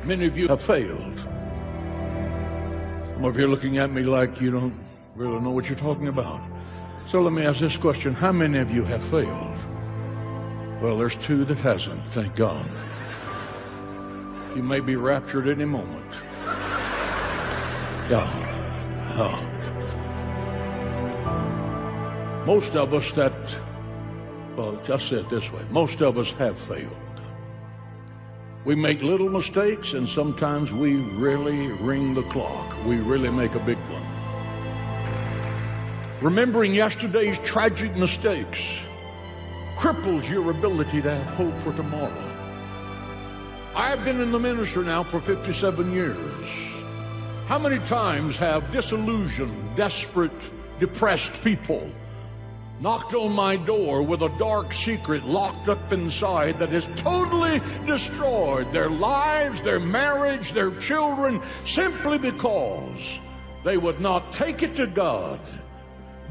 Many of you have failed. Some of you are looking at me like you don't really know what you're talking about. So let me ask this question. How many of you have failed? Well, there's two that hasn't, thank God. You may be raptured any moment. Yeah. Most of us just say it this way. Most of us have failed. We make little mistakes, and sometimes we really ring the clock. We really make a big one. Remembering yesterday's tragic mistakes cripples your ability to have hope for tomorrow. I've been in the ministry now for 57 years. How many times have disillusioned, desperate, depressed people knocked on my door with a dark secret locked up inside that has totally destroyed their lives, their marriage, their children, simply because they would not take it to God,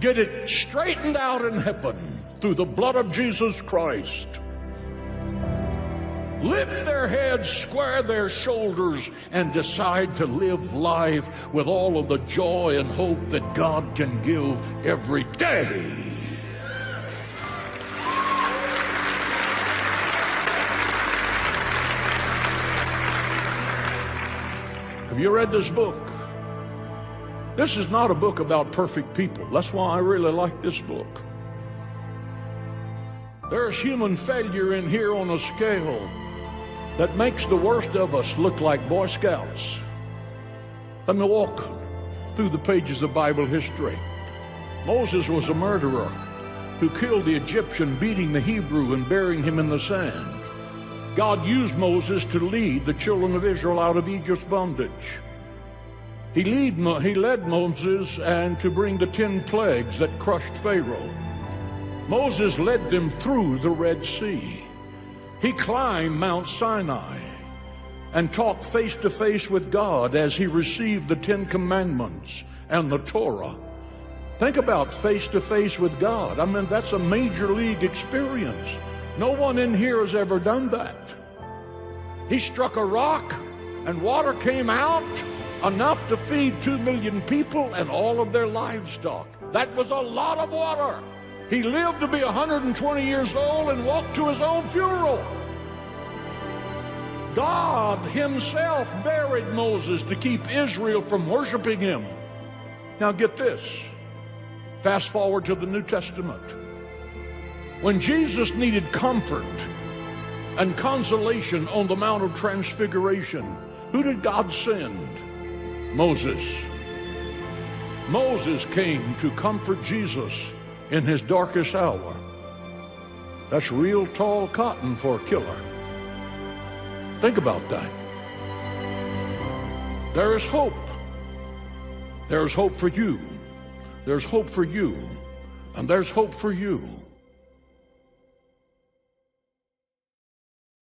get it straightened out in heaven through the blood of Jesus Christ, lift their heads, square their shoulders, and decide to live life with all of the joy and hope that God can give every day. Have you read this book? This is not a book about perfect people. That's why I really like this book. There's human failure in here on a scale that makes the worst of us look like Boy Scouts. Let me walk through the pages of Bible history. Moses was a murderer who killed the Egyptian, beating the Hebrew and burying him in the sand. God used Moses to lead the children of Israel out of Egypt's bondage. He led Moses and to bring the 10 plagues that crushed Pharaoh. Moses led them through the Red Sea. He climbed Mount Sinai and talked face to face with God as he received the 10 Commandments and the Torah. Think about face to face with God. I mean, that's a major league experience. No one in here has ever done that. He struck a rock and water came out enough to feed 2 million people and all of their livestock. That was a lot of water. He lived to be 120 years old and walked to his own funeral. God himself buried Moses to keep Israel from worshiping him. Now get this. Fast forward to the New Testament. When Jesus needed comfort and consolation on the Mount of Transfiguration, who did God send? Moses. Moses came to comfort Jesus in his darkest hour. That's real tall cotton for a killer. Think about that. There is hope. There is hope for you. There's hope for you. And there's hope for you.